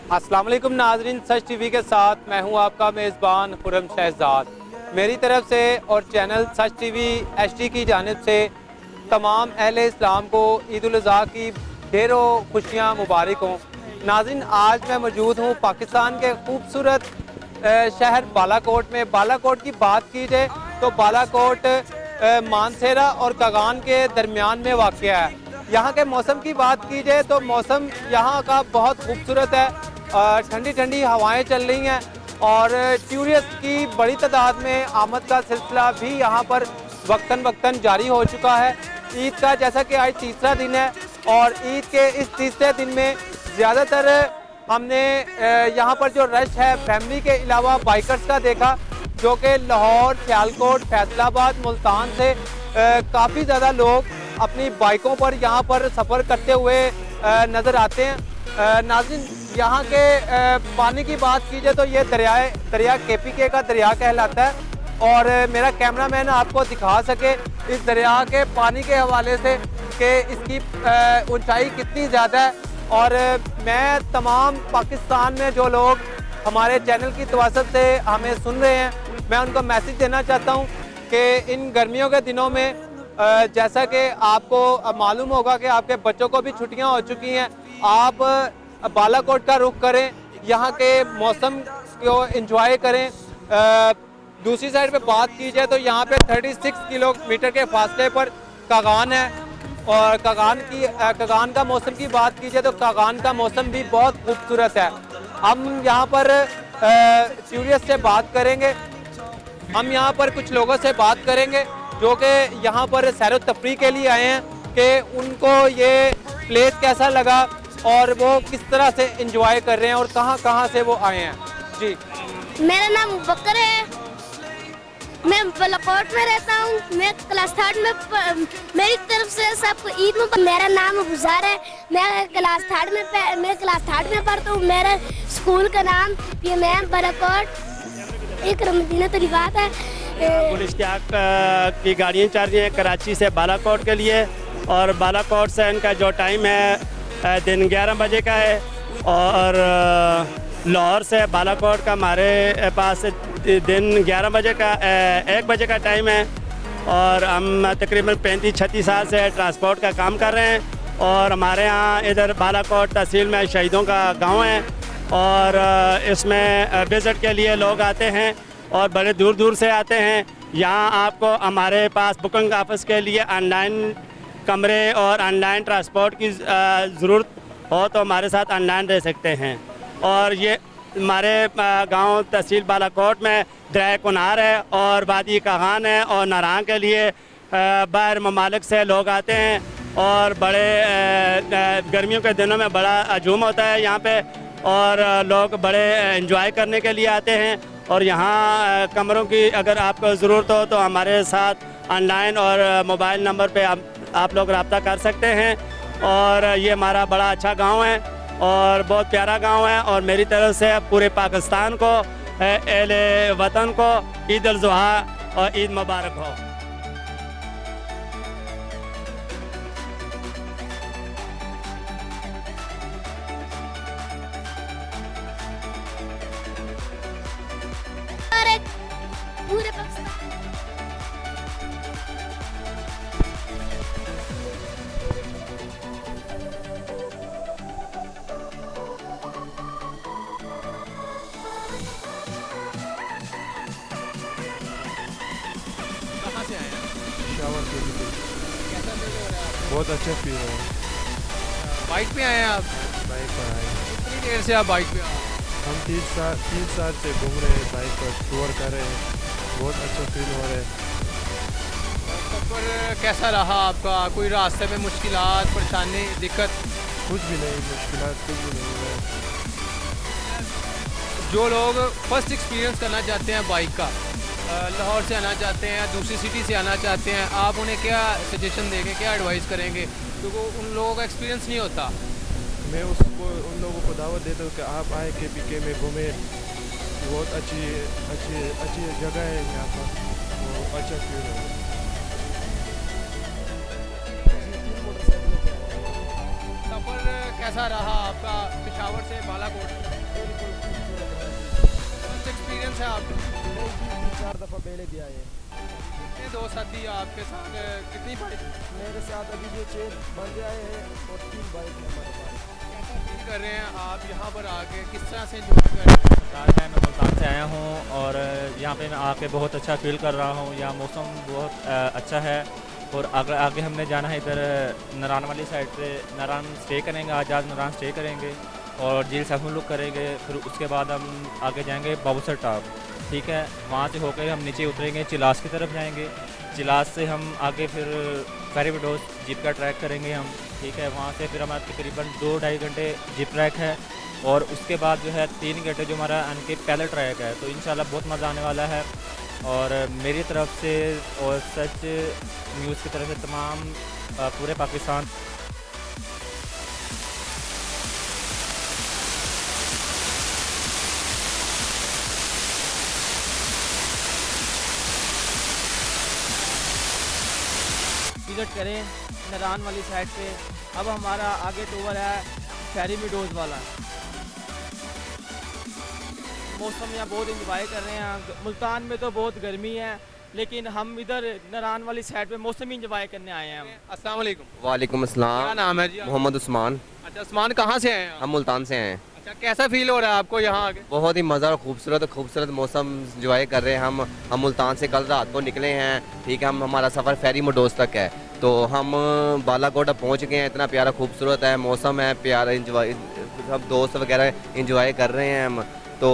अस्सलाम वालेकुम नाजरीन, सच टीवी के साथ मैं हूं आपका मेज़बान खुर्रम शहजाद। मेरी तरफ से और चैनल सच टीवी एचडी की जानिब से तमाम अहले इस्लाम को ईद उल अज़हा की ढेरों खुशियां मुबारक हों। नाजरीन, आज मैं मौजूद हूं पाकिस्तान के खूबसूरत शहर बालाकोट में। बालाकोट की बात की जाए तो बालाकोट मानसेरा और कागान के दरमियान में वाक़या है। यहाँ के मौसम की बात की जाए तो मौसम यहाँ का बहुत खूबसूरत है। ठंडी ठंडी हवाएं चल रही हैं और टूरिस्ट की बड़ी तादाद में आमद का सिलसिला भी यहाँ पर वक्तन वक्तन जारी हो चुका है। ईद का जैसा कि आज तीसरा दिन है और ईद के इस तीसरे दिन में ज़्यादातर हमने यहाँ पर जो रश है फैमिली के अलावा बाइकर्स का देखा, जो कि लाहौर, सियालकोट, फैसलाबाद, मुल्तान से काफ़ी ज़्यादा लोग अपनी बाइकों पर यहाँ पर सफ़र करते हुए नज़र आते हैं। नाज़रीन, यहाँ के पानी की बात की जाए तो ये दरिया KPK का दरिया कहलाता है और मेरा कैमरामैन आपको दिखा सके इस दरिया के पानी के हवाले से कि इसकी ऊंचाई कितनी ज़्यादा है। और मैं तमाम पाकिस्तान में जो लोग हमारे चैनल की तवज्जो से हमें सुन रहे हैं, मैं उनको मैसेज देना चाहता हूँ कि इन गर्मियों के दिनों में जैसा कि आपको मालूम होगा कि आपके बच्चों को भी छुट्टियां हो चुकी हैं, आप बालाकोट का रुख करें, यहाँ के मौसम को एंजॉय करें। दूसरी साइड पे बात की जाए तो यहाँ पे 36 किलोमीटर के फासले पर कागान है और कागान का मौसम की बात की जाए तो कागान का मौसम भी बहुत खूबसूरत है। हम यहाँ पर टूरिस्ट से बात करेंगे, हम यहाँ पर कुछ लोगों से बात करेंगे जो कि यहाँ पर सैर तफरी के लिए आए हैं कि उनको ये प्लेस कैसा लगा और वो किस तरह से एंजॉय कर रहे हैं और कहाँ से वो आए हैं। जी, मेरा नाम बकर है, मैं बालाकोट में रहता हूँ। मैं क्लास 3 में, मेरी तरफ से सबको ईद मुबारक। मेरा नाम गुजार है, मैं क्लास 3 में पढ़ता हूँ। मेरे स्कूल का नाम PMM बालाकोट एक रमदीना तरीक़ात है। इश्तियाक की गाड़ियाँ चल रही हैं कराची से बालाकोट के लिए और बालाकोट से इनका जो टाइम है दिन 11 बजे का है और लाहौर से बालाकोट का हमारे पास दिन 11 बजे का 1 बजे का टाइम है और हम तकरीबन 35-36 साल से ट्रांसपोर्ट का काम कर रहे हैं और हमारे यहाँ इधर बालाकोट तहसील में शहीदों का गांव है और इसमें विज़िट के लिए लोग आते हैं और बड़े दूर दूर से आते हैं। यहाँ आपको हमारे पास बुकिंग ऑफिस के लिए ऑनलाइन कमरे और ऑनलाइन ट्रांसपोर्ट की ज़रूरत हो तो हमारे साथ ऑनलाइन रह सकते हैं। और ये हमारे गांव तहसील बालाकोट में दरिया कुनार है और वादी कागान है और नारां के लिए बाहर ममालिक से लोग आते हैं और बड़े गर्मियों के दिनों में बड़ा हजूम होता है यहाँ पे और लोग बड़े एंजॉय करने के लिए आते हैं। और यहाँ कमरों की अगर आपको ज़रूरत हो तो हमारे साथ ऑनलाइन और मोबाइल नंबर पे आप लोग रब्ता कर सकते हैं। और ये हमारा बड़ा अच्छा गांव है और बहुत प्यारा गांव है और मेरी तरफ से पूरे पाकिस्तान को, अहले वतन को ईद उल अज़हा और ईद मुबारक हो। पूरे पाकिस्तान कहाँ से आए हैं? शावर के लिए कैसा फील हो रहा है आपको? बहुत अच्छा फील हो रहा है। बाइक पे आए हैं आप? बाइक पर आए कितनी देर से आप बाइक पे आए हैं? हम 3 साल से घूम रहे हैं, बाइक पर टूर कर रहे हैं, बहुत अच्छा फील हो रहा है। सफ़र कैसा रहा आपका? कोई रास्ते में मुश्किलात, परेशानी, दिक्कत? कुछ भी नहीं, मुश्किलात कुछ भी नहीं हुआ। जो लोग फर्स्ट एक्सपीरियंस करना चाहते हैं बाइक का, लाहौर से आना चाहते हैं, दूसरी सिटी से आना चाहते हैं, आप उन्हें क्या सजेशन देंगे, क्या एडवाइस करेंगे? क्योंकि उन लोगों का एक्सपीरियंस नहीं होता। मैं उन लोगों को दावत देता हूँ कि आप आए KPK में घूमें, बहुत अच्छी जगह है यहाँ पर, वो अच्छा फील हो रहा है। सफ़र कैसा रहा आपका पेशावर से बालाकोट? फर्स्ट एक्सपीरियंस है आपका? 4 दफ़ा पहले भी आए हैं। कितने दोस्त साथी आपके साथ, कितनी बाइक मेरे साथ अभी जो 6 बंदे आए हैं और 3 बाइक हैं हमारे पास। कैसा फील कर रहे हैं आप यहाँ पर आके, किस तरह से एंजॉय कर रहे हैं? मैं मुल्तान से आया हूँ और यहाँ पे मैं आके बहुत अच्छा फील कर रहा हूँ। यहाँ मौसम बहुत अच्छा है और आगे हमने जाना है इधर नारान वाली साइड पे। नारान स्टे करेंगे, आज नारान स्टे करेंगे और झील सैफुल लुक करेंगे। फिर उसके बाद हम आगे जाएंगे बाबूसर टॉप, ठीक है। वहाँ से होकर हम नीचे उतरेंगे, चिलास की तरफ जाएंगे। चिलास से हम आगे फिर फेरी विडोज जीप का ट्रैक करेंगे हम, ठीक है। वहाँ से फिर हमारा तकरीबन 2-2.5 घंटे जीप ट्रैक है और उसके बाद जो है 3 घंटे जो हमारा उनके पैदल ट्रैक है। तो इंशाल्लाह बहुत मज़ा आने वाला है। और मेरी तरफ से और सच न्यूज़ की तरफ से तमाम पूरे पाकिस्तान विजिट करें नारान वाली साइड पे। अब हमारा आगे टूर है फेरी विडोज़ वाला। मौसम यहाँ बहुत इंजॉय कर रहे हैं। मुल्तान में तो बहुत गर्मी है लेकिन हम इधर नारान वाली साइड पे मौसम इंजॉय करने आए हैं हम। अस्सलाम वालेकुम। वालेकुम क्या अस्सलाम। नाम है जी आपका? मोहम्मद उस्मान। अच्छा, उस्मान कहाँ से हैं आप? हम मुल्तान से हैं। अच्छा, कैसा फील हो रहा है आपको यहाँ आके? बहुत ही मज़ा और खूबसूरत मौसम इंजॉय कर रहे हैं हम मुल्तान से कल रात को निकले हैं, ठीक है। हमारा सफ़र फेरी मडोज तक है तो हम बालाकोट अब पहुँच गए हैं। इतना प्यारा खूबसूरत है, मौसम है प्यारा, इंजॉय सब दोस्त वगैरह इंजॉय कर रहे हैं हम। तो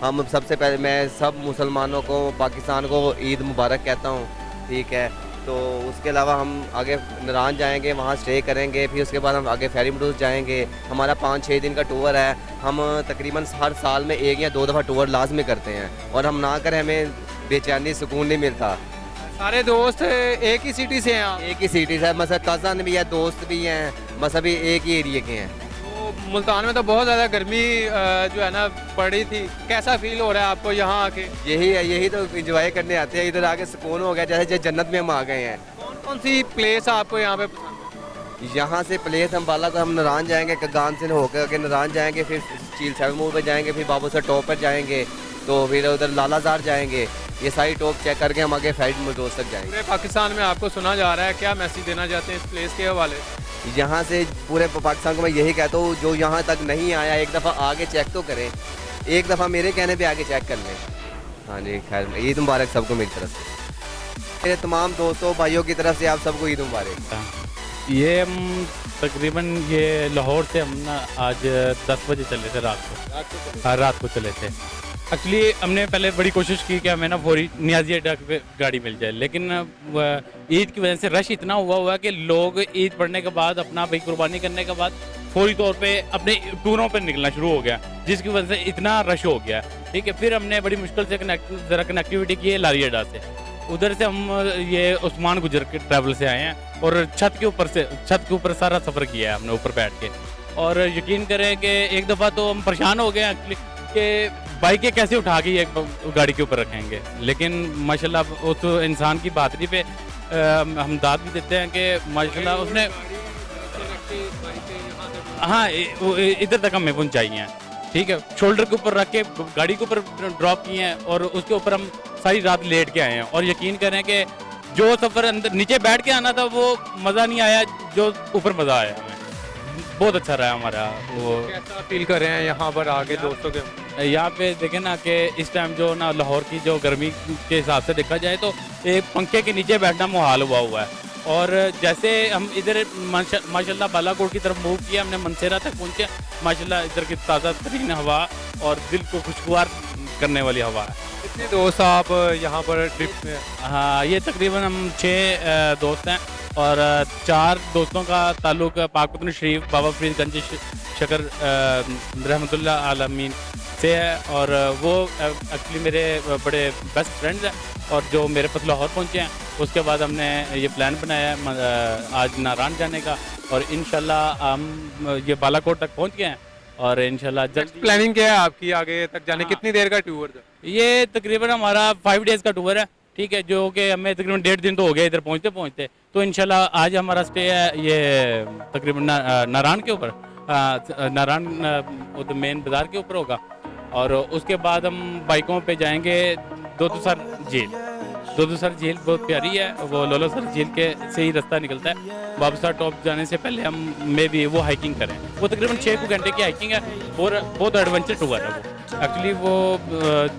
हम सबसे पहले मैं सब मुसलमानों को, पाकिस्तान को ईद मुबारक कहता हूँ, ठीक है। तो उसके अलावा हम आगे नारान जाएंगे, वहाँ स्टे करेंगे। फिर उसके बाद हम आगे फेरी मडोज जाएंगे। हमारा 5-6 दिन का टूर है। हम तकरीबन हर साल में 1 या 2 दफ़ा टूर लाजमी करते हैं और हम ना करें हमें बेचैनी सुकून नहीं मिलता। सारे दोस्त एक ही सिटी से हैं आप? एक ही सिटी से, मतलब कज़न भी है, दोस्त भी हैं, बस अभी एक ही एरिए के हैं। तो मुल्तान में तो बहुत ज़्यादा गर्मी जो है ना पड़ी थी, कैसा फील हो रहा है आपको यहाँ आके? यही तो इंजॉय करने आते हैं। इधर आके सुकून हो गया, जैसे जन्नत में हम आ गए हैं। कौन कौन सी प्लेस आपको यहाँ पे पसंद है? यहाँ से प्लेस हम हम नारान जाएंगे, कगान से होकर के नारान जाएंगे, फिर चील सैमूर पर जाएंगे, फिर बाबूसर टॉप पर जाएंगे, तो फिर उधर लालाजार जाएंगे। ये सारी टॉप चेक करके हम आगे फेरी मडोज तक जाएंगे। पूरे पाकिस्तान में आपको सुना जा रहा है, क्या मैसेज देना चाहते हैं इस प्लेस के हवाले से? यहाँ से पूरे पाकिस्तान को मैं यही कहता हूँ, जो यहाँ तक नहीं आया एक दफ़ा आगे चेक तो करें, एक दफ़ा मेरे कहने पे आगे चेक कर लें। हाँ जी, खैर ईद मुबारक सबको मेरी तरफ से, मेरे तमाम दोस्तों भाइयों की तरफ से आप सबको ईद मुबारक। ये हम तकरीबन ये लाहौर से हम ना आज 10 बजे चले थे रात को। हाँ, रात को चले थे। एक्चुअली हमने पहले बड़ी कोशिश की कि हमें ना फौरी नियाजी अड्डा पे गाड़ी मिल जाए, लेकिन ईद की वजह से रश इतना हुआ कि लोग ईद पढ़ने के बाद अपना भाई कुर्बानी करने के बाद फौरी तौर पे अपने टूरों पर निकलना शुरू हो गया, जिसकी वजह से इतना रश हो गया, ठीक है। फिर हमने बड़ी मुश्किल से कनेक्टिविटी की है लारी अड्डा से। उधर से हम ये उस्मान गुजर के ट्रैवल से आए हैं और छत के ऊपर सारा सफ़र किया है हमने ऊपर बैठ के। और यकीन करें कि एक दफ़ा तो हम परेशान हो गए एक्चुअली कि बाइकें कैसे उठा के एक गाड़ी के ऊपर रखेंगे, लेकिन माशाल्लाह उस इंसान की बहादुरी पे हम दाद भी देते हैं कि माशाल्लाह उसने हाँ इधर तक हमें पहुँचाई हैं, ठीक है। शोल्डर के ऊपर रख के गाड़ी के ऊपर ड्रॉप किए हैं और उसके ऊपर हम सारी रात लेट के आए हैं। और यकीन करें कि जो सफ़र अंदर नीचे बैठ के आना था वो मज़ा नहीं आया, जो ऊपर मज़ा आया हमें, बहुत अच्छा रहा हमारा। वो कैसा फील कर रहे हैं यहाँ पर आके दोस्तों के? यहाँ पे देखें ना कि इस टाइम जो ना लाहौर की जो गर्मी के हिसाब से देखा जाए तो एक पंखे के नीचे बैठना मुहाल हुआ है। और जैसे हम इधर माशाल्लाह बालाकोट की तरफ मूव किया, हमने मनसेरा तक पहुँचे, माशाल्लाह इधर की ताज़ा तरीन हवा और दिल को खुशगवार करने वाली हवा है। कितने दोस्त आप यहाँ पर ट्रिप में? हाँ, ये तकरीबन हम 6 दोस्त हैं और 4 दोस्तों का ताल्लुक पाकपुतन शरीफ बाबा फरीदगंज शकर रहमतुल्लाह आलमीन से है। और वो एक्चुअली मेरे बड़े बेस्ट फ्रेंड्स हैं और जो मेरे पास लाहौर पहुँचे हैं, उसके बाद हमने ये प्लान बनाया है आज नारान जाने का और इंशाल्लाह हम ये बालाकोट तक पहुँच गए हैं और इंशाल्लाह जल्द। प्लानिंग क्या है आपकी आगे तक जाने? हाँ। कितनी देर का टूर था? ये तकरीबन हमारा 5 डेज़ का टूर है, ठीक है, जो कि हमें तकरीबन 1.5 दिन तो हो गया इधर पहुँचते। तो इंशाल्लाह आज हमारा स्टे है ये तकरीबन नारान के ऊपर नारायण मेन बाज़ार के ऊपर होगा। और उसके बाद हम बाइकों पे जाएंगे दोदुसर झील। दोदुसर झील बहुत प्यारी है, वो लोलोसर झील के से ही रास्ता निकलता है। बाबूसर टॉप जाने से पहले हम मे भी वो हाइकिंग करें। वो तकरीबन 6 घंटे की हाइकिंग है और बहुत एडवेंचर टूर है वो। एक्चुअली वो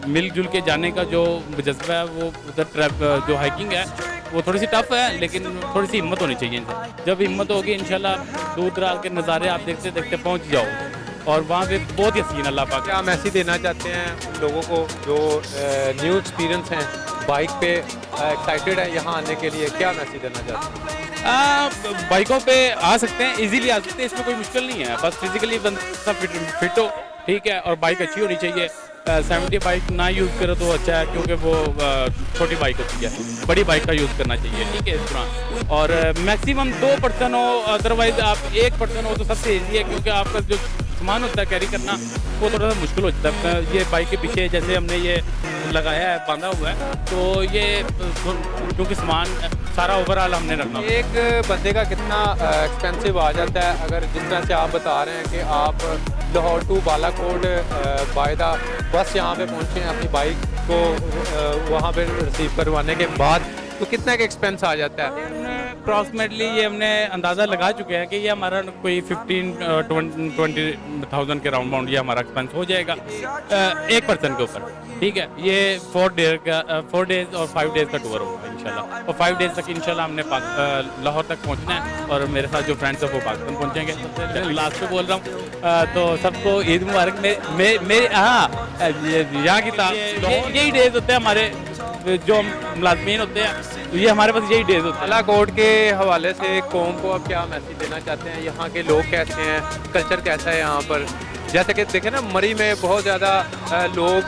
मिलजुल के जाने का जो जज्बा है वो उधर जो हाइकिंग है वो थोड़ी सी टफ है, लेकिन थोड़ी सी हिम्मत होनी चाहिए इनसे। जब हिम्मत होगी इंशाल्लाह दूर दराज के नज़ारे आप देखते देखते पहुँच जाओगे और वहाँ पे बहुत ही हसीन अल्लाह पाक। क्या मैसेज देना चाहते हैं उन लोगों को जो न्यू एक्सपीरियंस हैं, बाइक पे एक्साइटेड है यहाँ आने के लिए, क्या मैसेज देना चाहते हैं? बाइकों पे आ सकते हैं, इजीली आ सकते हैं, इसमें कोई मुश्किल नहीं है। बस फिजिकली बंदा फिट हो, ठीक है, और बाइक अच्छी होनी चाहिए। 70 बाइक ना यूज़ करो तो अच्छा है, क्योंकि वो छोटी बाइक होती है, बड़ी बाइक का यूज़ करना चाहिए, ठीक है इस तरह। और मैक्सिमम 2 पर्सन हो, अदरवाइज आप 1 पर्सन हो तो सबसे ईजी है, क्योंकि आपका जो सामान होता है कैरी करना वो थोड़ा सा मुश्किल हो जाता है। ये बाइक के पीछे जैसे हमने ये लगाया है, बांधा हुआ है, तो ये क्योंकि सामान सारा ओवरऑल हमने रखना। एक बंदे का कितना एक्सपेंसिव आ जाता है, अगर जिस तरह से आप बता रहे हैं कि आप लाहौर टू बालाकोट बायदा बस यहाँ पे पहुँचे हैं अपनी बाइक को वहाँ पे रिसीव करवाने के बाद, तो कितना का एक्सपेंस आ जाता है? अप्रॉक्सीमेटली ये हमने अंदाज़ा लगा चुके हैं कि ये हमारा कोई 15-20,000 के राउंड बाउंड ये हमारा एक्सपेंस हो जाएगा 1 पर्सन के ऊपर, ठीक है। ये 4 डेज़ और 5 डेज़ का टूर होगा इंशाल्लाह, और 5 डेज़ तक इंशाल्लाह हमने लाहौर तक पहुंचना है, और मेरे साथ जो फ्रेंड्स हैं वो पाकिस्तान पहुंचेंगे। लास्ट पे बोल रहा हूँ, तो सबको ईद मुबारक। मेरे हाँ यहाँ की यही डेज़ होते हैं हमारे जो मुलाजमीन होते हैं, तो ये हमारे पास यही डेज होते हैं। बालाकोट के हवाले से कौम को आप क्या मैसेज देना चाहते हैं? यहाँ के लोग कैसे हैं, कल्चर कैसा है यहाँ पर? जैसे कि देखें ना, मरी में बहुत ज़्यादा लोग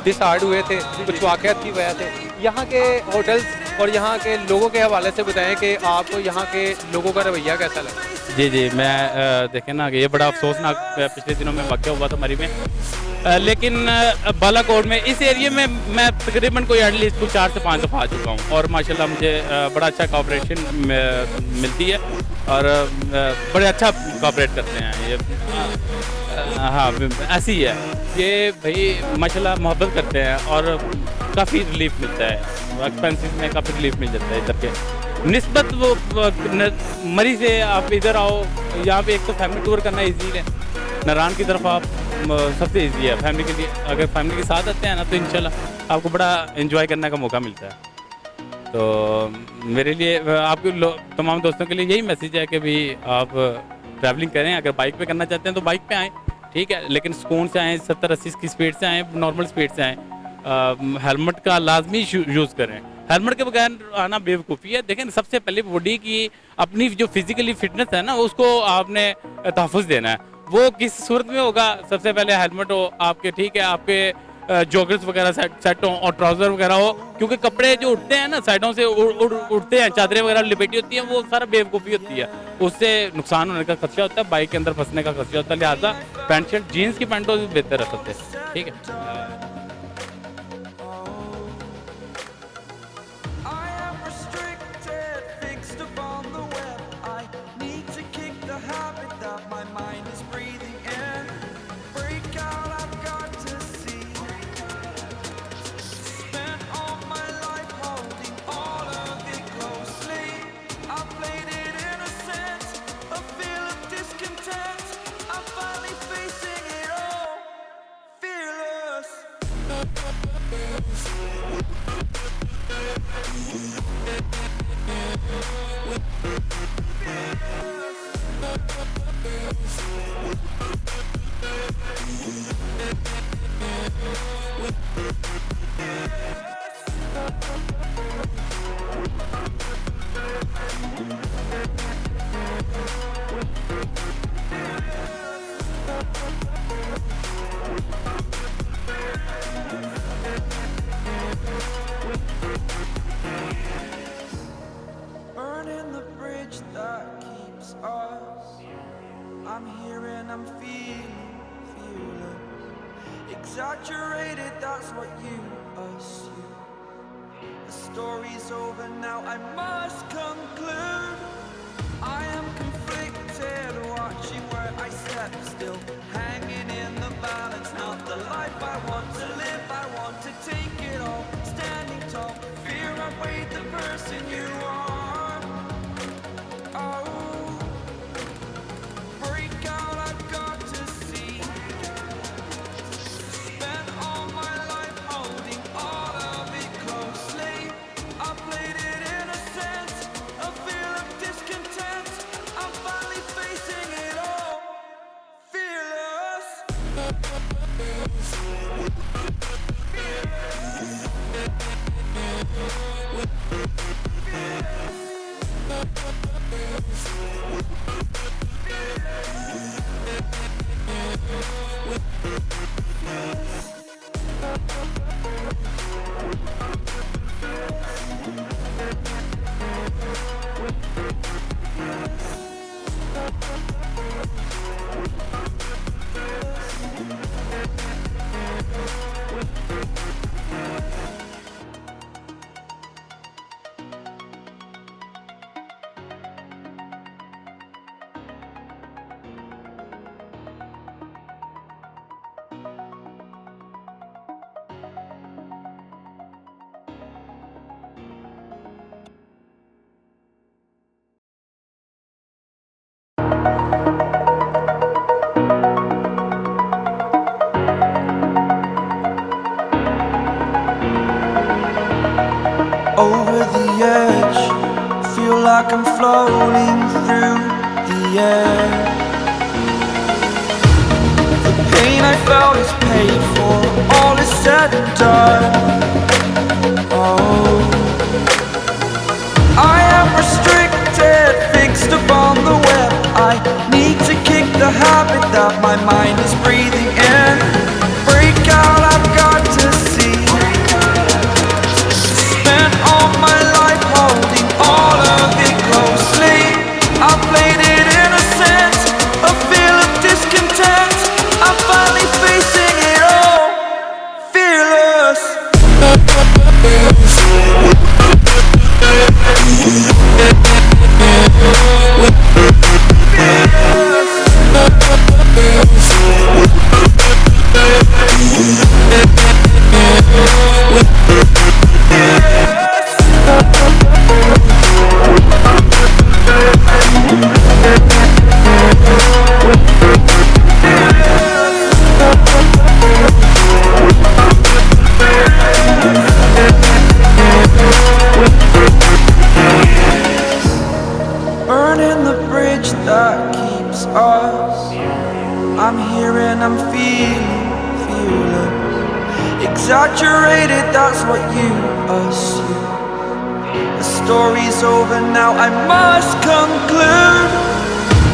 डिसहार्ड हुए थे कुछ वाक़यात की वजह से। यहाँ के होटल्स और यहाँ के लोगों के हवाले से बताएं कि आपको यहाँ के लोगों का रवैया कैसा लगा? जी मैं देखें ना कि ये बड़ा अफसोसनाक पिछले दिनों में वाक़या हुआ था मरी में, लेकिन बालाकोट में इस एरिया में मैं तकरीबन कोई एटलीस्ट कुछ 4 से 5 दफ़ा आ चुका हूँ, और माशाल्लाह मुझे बड़ा अच्छा कोऑपरेशन मिलती है, और बड़े अच्छा कोऑपरेट करते हैं ये। हाँ ऐसी ही है ये भाई, माशाल्लाह मोहब्बत करते हैं, और काफ़ी रिलीफ मिलता है, एक्सपेंसिव में काफ़ी रिलीफ मिल जाता है इधर के निस्बत। वो मरी से आप इधर आओ, यहाँ पे एक तो फैमिली टूर करना इजी है, नारायण की तरफ आप सबसे इजी है फैमिली के लिए। अगर फैमिली के साथ आते हैं ना तो इंशाल्लाह आपको बड़ा एंजॉय करने का मौका मिलता है। तो मेरे लिए आपके तमाम दोस्तों के लिए यही मैसेज है कि भी आप ट्रैवलिंग करें, अगर बाइक पे करना चाहते हैं तो बाइक पे आएँ, ठीक है, लेकिन सुकून से आएँ, 70-80 की स्पीड से आएँ, नॉर्मल स्पीड से आएँ। हेलमेट का लाजमी यूज़ करें, हेलमेट के बगैर आना बेवकूफ़ी है। देखें, सबसे पहले बॉडी की अपनी जो फिजिकली फिटनेस है ना, उसको आपने तहफ़्फ़ुज़ देना है। वो किस सूरत में होगा? सबसे पहले हेलमेट हो आपके, ठीक है, आपके जॉगर्स वगैरह सेट हो और ट्राउज़र वगैरह हो, क्योंकि कपड़े जो उठते हैं ना साइडों से उठते हैं, चादरें वगैरह लिपेटी होती हैं, वो सारा बेवकूफ़ी होती है, उससे नुकसान होने का खर्चा होता है, बाइक के अंदर फंसने का खर्चा होता है। लिहाजा पैंट शर्ट जीन्स की पैंटों से बेहतर है सबसे, ठीक है। Exaggerated, that's what you assume. The story's over now, I must conclude. I am conflicted, watching where I Over the edge, feel like I'm floating through the air. The pain I felt is paid for, all is said and done. Oh, I am restricted, fixed upon the web. I need to kick the habit that my mind is breathing in. Break out, I've got to see. Spent all my life holding all of it closely. I played it innocent, a feel of discontent. I'm finally facing it all, fearless. Burning the bridge that keeps us. I'm here and I'm feeling fearless. Exaggerated, that's what you assume. The story's over now, I must conclude.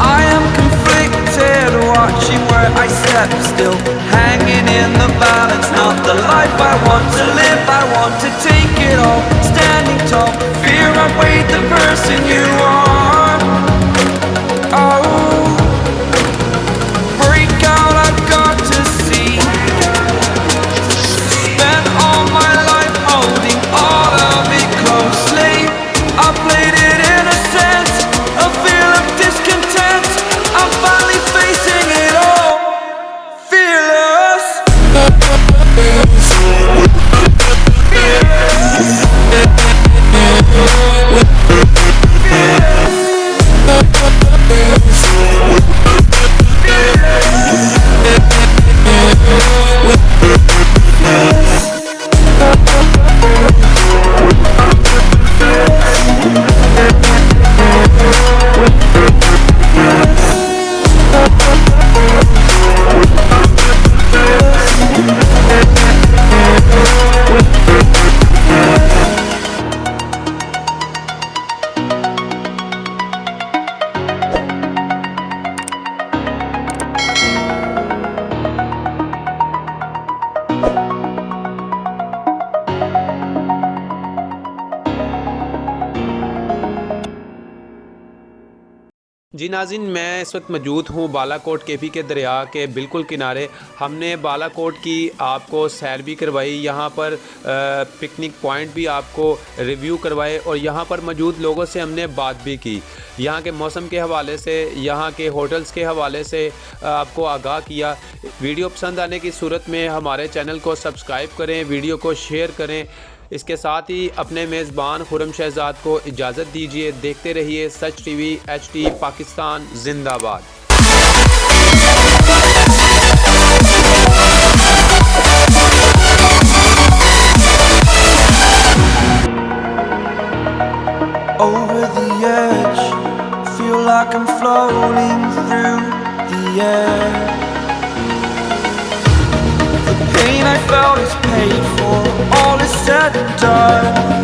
I am conflicted, watching where I step still, hanging in the balance. Not the life I want to live, I want to take it all. Standing tall, fear I weighed the person you are. Oh, break out, I've got to see. Spent all my life holding all of it closely. I played it innocent, a feel of discontent. I'm finally facing it all, fearless. जी नाज़रीन, मैं इस वक्त मौजूद हूँ Balakot KP के दरिया के बिल्कुल किनारे। हमने बालाकोट की आपको सैर भी करवाई, यहाँ पर पिकनिक पॉइंट भी आपको रिव्यू करवाए और यहाँ पर मौजूद लोगों से हमने बात भी की। यहाँ के मौसम के हवाले से, यहाँ के होटल्स के हवाले से आपको आगाह किया। वीडियो पसंद आने की सूरत में हमारे चैनल को सब्सक्राइब करें, वीडियो को शेयर करें। इसके साथ ही अपने मेज़बान खुर्रम शहजाद को इजाज़त दीजिए। देखते रहिए सच टीवी HD पाकिस्तान जिंदाबाद। Over the edge, feel like I'm floating through the air. pain I felt is paid for, all is said and done.